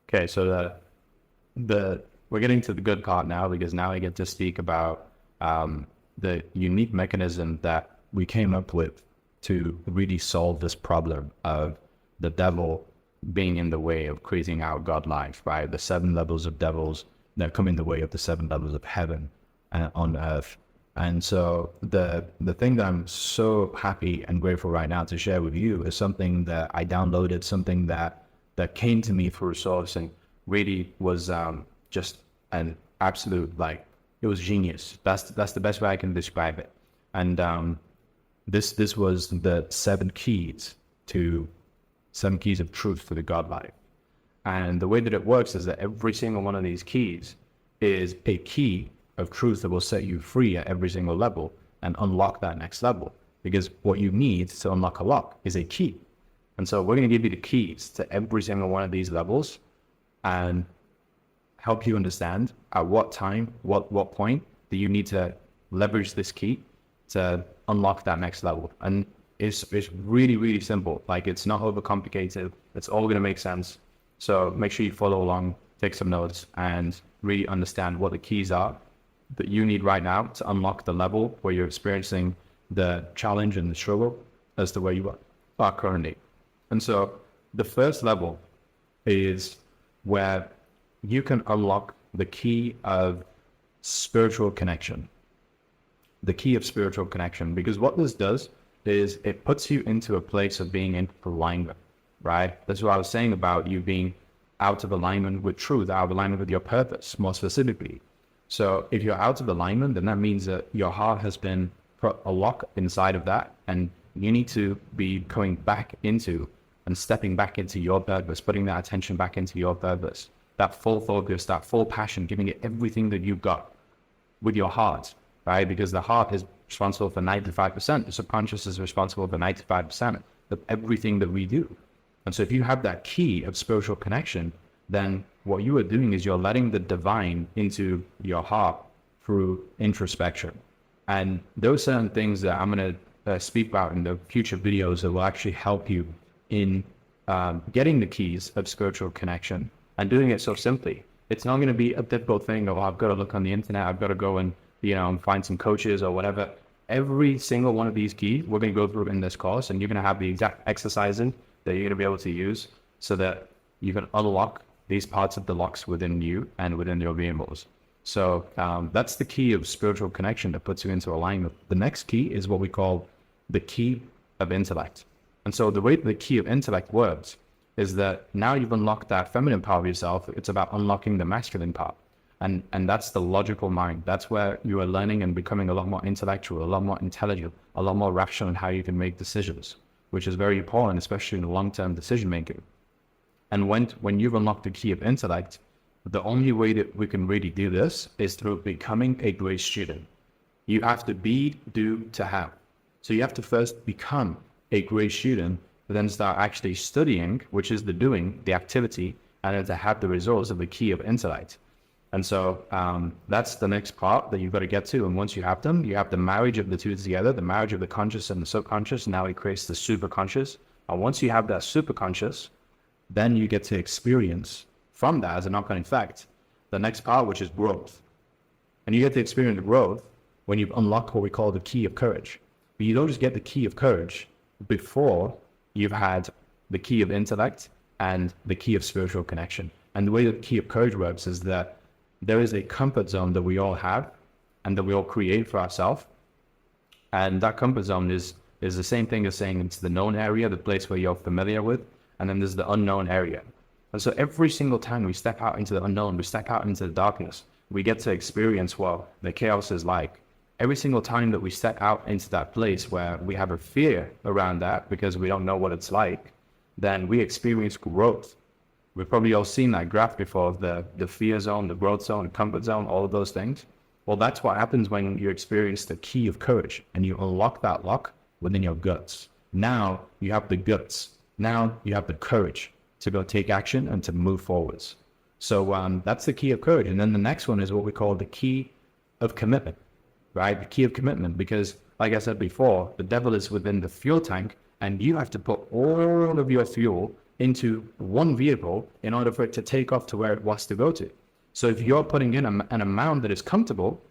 Okay, so the we're getting to the good part now because now I get to speak about the unique mechanism that we came up with to really solve this problem of the devil being in the way of creating our God life, right? The 7 levels of devils that come in the way of the 7 levels of heaven on earth. And so the thing that I'm so happy and grateful right now to share with you is something that I downloaded, something that came to me through Source and really was just an absolute, like, it was genius. That's the best way I can describe it. And this was the 7 keys of truth for the God life. And the way that it works is that every single one of these keys is a key of truth that will set you free at every single level and unlock that next level. Because what you need to unlock a lock is a key. And so we're going to give you the keys to every single one of these levels and help you understand at what time, what point that you need to leverage this key to unlock that next level. And it's really, really simple. Like, it's not overcomplicated. It's all going to make sense. So make sure you follow along, take some notes, and really understand what the keys are that you need right now to unlock the level where you're experiencing the challenge and the struggle as to where you are currently. And so the first level is where you can unlock the key of spiritual connection. The key of spiritual connection, because what this does is it puts you into a place of being in alignment, right? That's what I was saying about you being out of alignment with truth, out of alignment with your purpose, more specifically. So if you're out of alignment, then that means that your heart has been put a lock inside of that, and you need to be going back into and stepping back into your purpose, putting that attention back into your purpose, that full focus, that full passion, giving it everything that you've got with your heart, right? Because the heart is responsible for 95%. The subconscious is responsible for 95% of everything that we do. And so if you have that key of spiritual connection, then what you are doing is you're letting the divine into your heart through introspection. And those certain things that I'm going to speak about in the future videos that will actually help you in getting the keys of spiritual connection and doing it so simply. It's not going to be a difficult thing of, oh, I've got to look on the internet, I've got to go and, find some coaches or whatever. Every single one of these keys we're going to go through in this course, and you're going to have the exact exercising that you're going to be able to use so that you can unlock these parts of the locks within you and within your vehicles. So that's the key of spiritual connection that puts you into alignment. The next key is what we call the key of intellect. And so the way the key of intellect works is that now you've unlocked that feminine part of yourself. It's about unlocking the masculine part. And that's the logical mind. That's where you are learning and becoming a lot more intellectual, a lot more intelligent, a lot more rational in how you can make decisions, which is very important, especially in long-term decision making. And when you've unlocked the key of intellect, the only way that we can really do this is through becoming a great student. You have to be, do, to have. So you have to first become a great student, but then start actually studying, which is the doing, the activity, and then to have the results of the key of intellect. And so that's the next part that you've got to get to. And once you have them, you have the marriage of the two together, the marriage of the conscious and the subconscious. Now it creates the superconscious. And once you have that superconscious, then you get to experience from that as a knock-on effect the next part, which is growth. And you get to experience growth when you've unlocked what we call the key of courage. But you don't just get the key of courage before you've had the key of intellect and the key of spiritual connection. And the way the key of courage works is that there is a comfort zone that we all have and that we all create for ourselves. And that comfort zone is the same thing as saying it's the known area, the place where you're familiar with, and then there's the unknown area. And so every single time we step out into the unknown, we step out into the darkness, we get to experience what the chaos is like. Every single time that we step out into that place where we have a fear around that because we don't know what it's like, then we experience growth. We've probably all seen that graph before, the fear zone, the growth zone, the comfort zone, all of those things. Well, that's what happens when you experience the key of courage and you unlock that lock within your guts. Now you have the guts. Now you have the courage to go take action and to move forwards. So that's the key of courage. And then the next one is what we call the key of commitment, right? The key of commitment, because like I said before, the devil is within the fuel tank and you have to put all of your fuel into one vehicle in order for it to take off to where it wants to go to. So if you're putting in an amount that is comfortable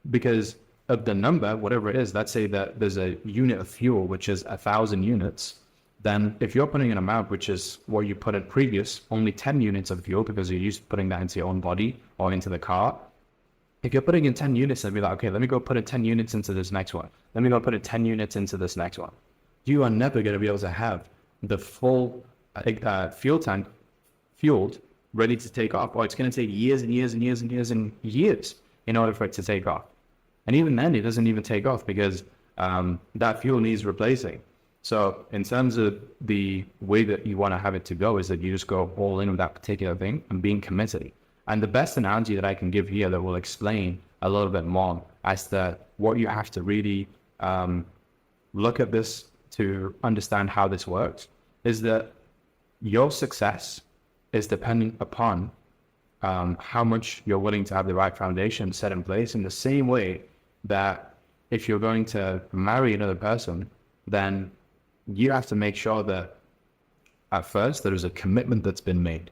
because of the number, whatever it is, let's say that there's a unit of fuel, which is 1,000 units, then if you're putting an amount, which is what you put in previous, only 10 units of fuel because you're used to putting that into your own body or into the car. If you're putting in 10 units, then be like, okay, let me go put in 10 units into this next one. Let me go put in 10 units into this next one. You are never going to be able to have the full fuel tank fueled, ready to take off, or it's going to take years and years and years and years and years in order for it to take off. And even then, it doesn't even take off because that fuel needs replacing. So in terms of the way that you want to have it to go is that you just go all in with that particular thing and being committed. And the best analogy that I can give here that will explain a little bit more as to what you have to really look at this to understand how this works is that your success is dependent upon how much you're willing to have the right foundation set in place, in the same way that if you're going to marry another person, then you have to make sure that at first there is a commitment that's been made.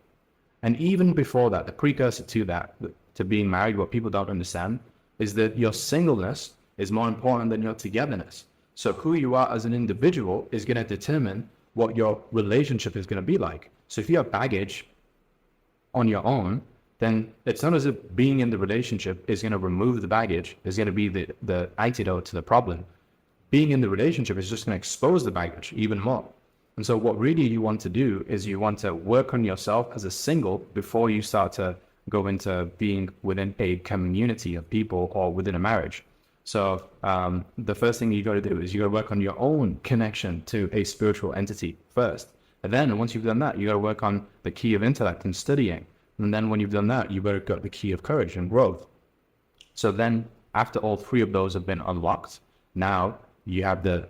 And even before that, the precursor to that, to being married, what people don't understand is that your singleness is more important than your togetherness. So who you are as an individual is going to determine what your relationship is going to be like. So if you have baggage on your own, then it's not as if being in the relationship is going to remove the baggage, is going to be the antidote to the problem. Being in the relationship is just going to expose the baggage even more. And so what really you want to do is you want to work on yourself as a single before you start to go into being within a community of people or within a marriage. So the first thing you got to do is you got to work on your own connection to a spiritual entity first. And then once you've done that, you got to work on the key of intellect and studying. And then when you've done that, you better got the key of courage and growth. So then after all three of those have been unlocked, now you have the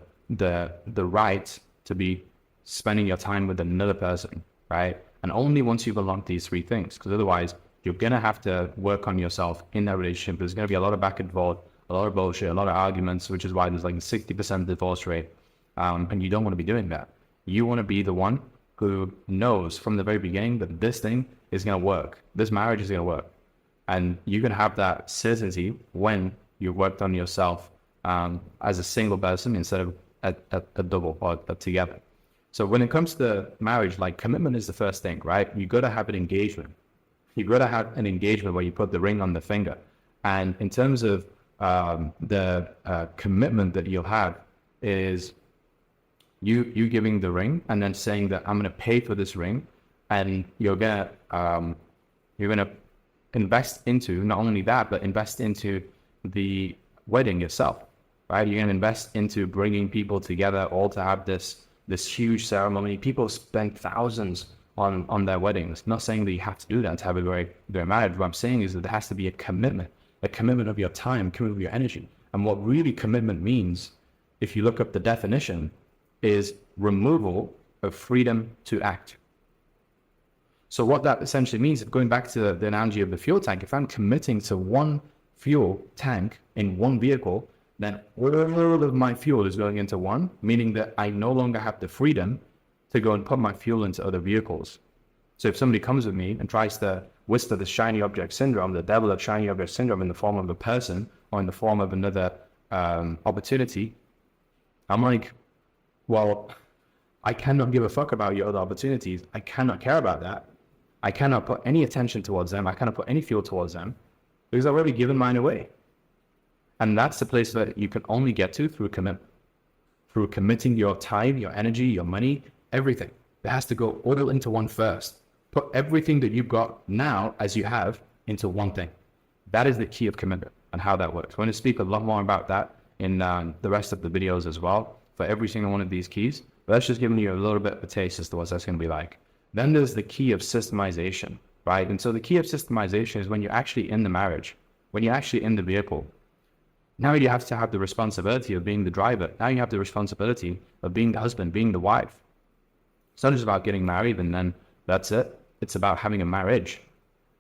right to be spending your time with another person, right? And only once you've unlocked these three things, because otherwise you're going to have to work on yourself in that relationship. There's going to be a lot of back and forth, a lot of bullshit, a lot of arguments, which is why there's like a 60% divorce rate. And you don't want to be doing that. You want to be the one who knows from the very beginning that this thing is going to work. This marriage is going to work. And you can have that certainty when you worked on yourself as a single person instead of a double or together. So when it comes to marriage, like commitment is the first thing, right? You got to have an engagement. You got to have an engagement where you put the ring on the finger. And in terms of the commitment that you'll have is you giving the ring and then saying that I'm going to pay for this ring, and you're gonna invest into not only that, but invest into the wedding itself, right? You're gonna invest into bringing people together, all to have this huge ceremony. People spend thousands on their weddings. Not saying that you have to do that to have a great marriage. What I'm saying is that there has to be a commitment of your time, commitment of your energy. And what really commitment means, if you look up the definition, is removal of freedom to act. So what that essentially means, going back to the analogy of the fuel tank, if I'm committing to one fuel tank in one vehicle, then all of my fuel is going into one, meaning that I no longer have the freedom to go and put my fuel into other vehicles. So if somebody comes with me and tries to whisper the shiny object syndrome, the devil of shiny object syndrome in the form of a person or in the form of another opportunity, I'm like, well, I cannot give a fuck about your other opportunities. I cannot care about that. I cannot put any attention towards them. I cannot put any fuel towards them because I've already given mine away. And that's the place that you can only get to through commitment, through committing your time, your energy, your money, everything. It has to go all into one first. Put everything that you've got now as you have into one thing. That is the key of commitment and how that works. We're going to speak a lot more about that in the rest of the videos as well for every single one of these keys. But that's just giving you a little bit of a taste as to what that's going to be like. Then there's the key of systemization, right? And so the key of systemization is when you're actually in the marriage, when you're actually in the vehicle. Now you have to have the responsibility of being the driver. Now you have the responsibility of being the husband, being the wife. It's not just about getting married and then that's it. It's about having a marriage.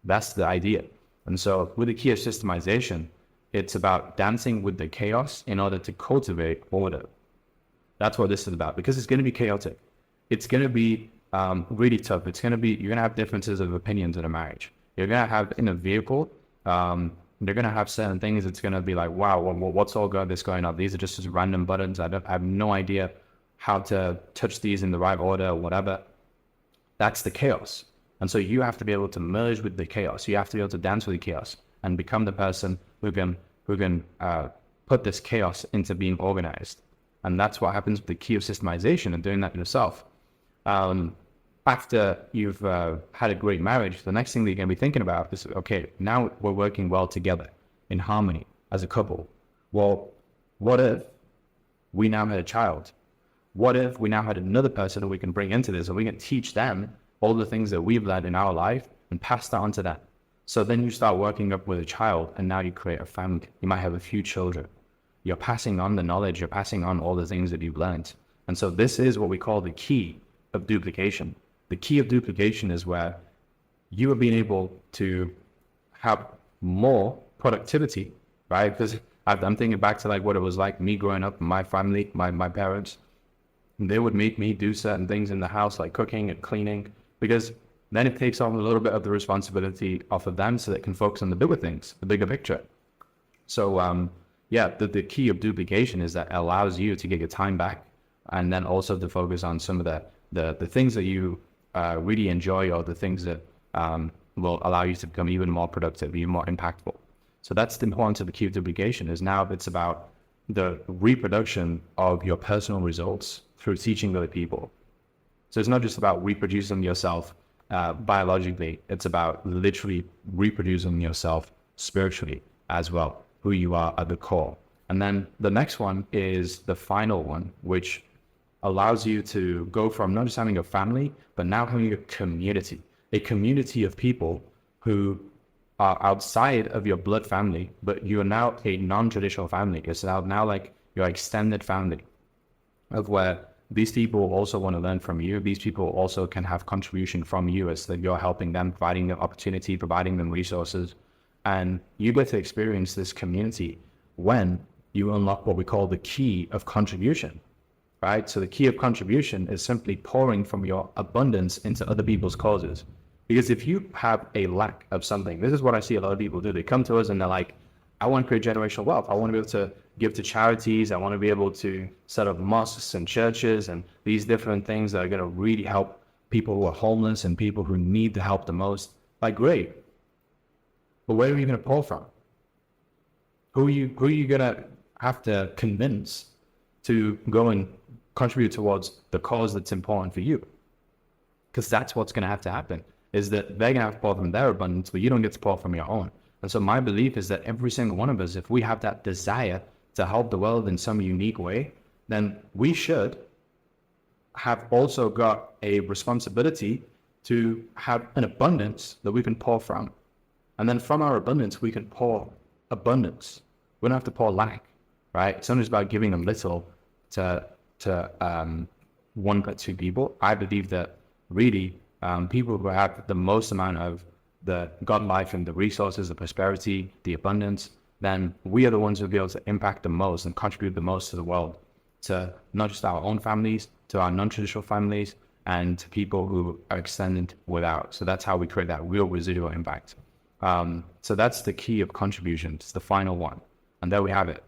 That's the idea. And so with the key of systemization, it's about dancing with the chaos in order to cultivate order. That's what this is about, because it's going to be chaotic. It's going to be really tough. It's going to be, you're going to have differences of opinions in a marriage. You're going to have in a vehicle, they're going to have certain things. It's going to be like, wow, what's all this going on? These are just random buttons. I have no idea how to touch these in the right order or whatever. That's the chaos. And so you have to be able to merge with the chaos. You have to be able to dance with the chaos and become the person who can put this chaos into being organized. And that's what happens with the key of systemization and doing that yourself. After you've had a great marriage, the next thing that you're going to be thinking about is, okay, now we're working well together in harmony as a couple. Well, what if we now had a child? What if we now had another person that we can bring into this and we can teach them all the things that we've learned in our life and pass that on to them? So then you start working up with a child and now you create a family. You might have a few children. You're passing on the knowledge, you're passing on all the things that you've learned. And so this is what we call the key of duplication. The key of duplication is where you are being able to have more productivity, right? Because I'm thinking back to like what it was like me growing up, my family, my parents, they would make me do certain things in the house, like cooking and cleaning, because then it takes on a little bit of the responsibility off of them so they can focus on the bigger things, the bigger picture. So, yeah, the key of duplication is that it allows you to get your time back and then also to focus on some of the things that you really enjoy, or the things that will allow you to become even more productive, even more impactful. So that's the importance of the key of duplication, is now it's about the reproduction of your personal results through teaching other people. So it's not just about reproducing yourself biologically, it's about literally reproducing yourself spiritually as well, who you are at the core. And then the next one is the final one, which allows you to go from not just having a family, but now having a community of people who are outside of your blood family, but you are now a non-traditional family. It's now like your extended family, of where these people also want to learn from you. These people also can have contribution from you, as that you're helping them, providing them opportunity, providing them resources. And you get to experience this community when you unlock what we call the key of contribution, right? So the key of contribution is simply pouring from your abundance into other people's causes. Because if you have a lack of something, this is what I see a lot of people do. They come to us and they're like, I want to create generational wealth. I want to be able to give to charities. I want to be able to set up mosques and churches and these different things that are going to really help people who are homeless and people who need the help the most. Like, great. But where are you going to pour from? Who are you going to have to convince to go and contribute towards the cause that's important for you? Because that's what's going to have to happen, is that they're going to have to pour from their abundance, but you don't get to pour from your own. And so my belief is that every single one of us, if we have that desire to help the world in some unique way, then we should have also got a responsibility to have an abundance that we can pour from. And then from our abundance, we can pour abundance. We don't have to pour lack, right? It's not just about giving a little to one or two people. I believe that really people who have the most amount of the God life and the resources, the prosperity, the abundance, then we are the ones who will be able to impact the most and contribute the most to the world, to not just our own families, to our non-traditional families, and to people who are extended without. So that's how we create that real residual impact. So that's the key of contribution. It's the final one. And there we have it.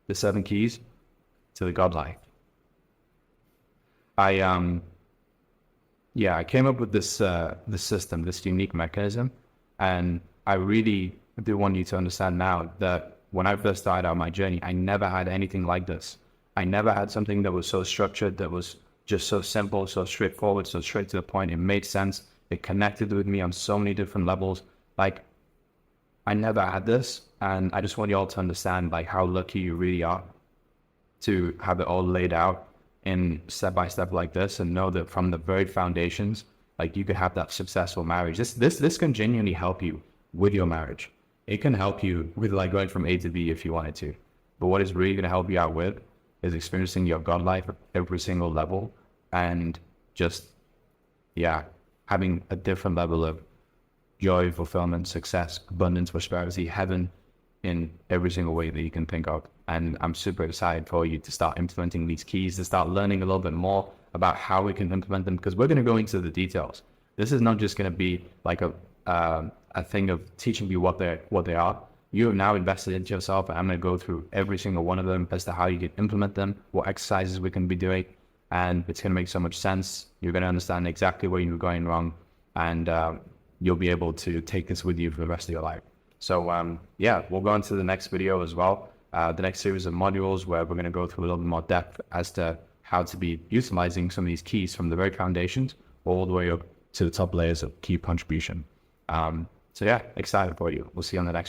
The 7 keys to the God life. I came up with this system, this unique mechanism, and I really do want you to understand now that when I first started out my journey, I never had anything like this. I never had something that was so structured, that was just so simple, so straightforward, so straight to the point. It made sense. It connected with me on so many different levels. Like, I never had this, and I just want you all to understand like how lucky you really are to have it all laid out in step-by-step like this, and know that from the very foundations, like, you could have that successful marriage. This can genuinely help you with your marriage. It can help you with like going from A to B if you wanted to. But what is really going to help you out with is experiencing your God life at every single level, and just, having a different level of joy, fulfillment, success, abundance, prosperity, heaven in every single way that you can think of. And I'm super excited for you to start implementing these keys, to start learning a little bit more about how we can implement them, because we're going to go into the details. This is not just going to be like a thing of teaching you what they are. You have now invested into yourself, and I'm going to go through every single one of them as to how you can implement them, what exercises we can be doing, and it's going to make so much sense. You're going to understand exactly where you're going wrong, and you'll be able to take this with you for the rest of your life. So yeah, we'll go on to the next video as well. The next series of modules where we're going to go through a little bit more depth as to how to be utilizing some of these keys from the very foundations all the way up to the top layers of key contribution. So yeah, excited for you. We'll see you on the next one.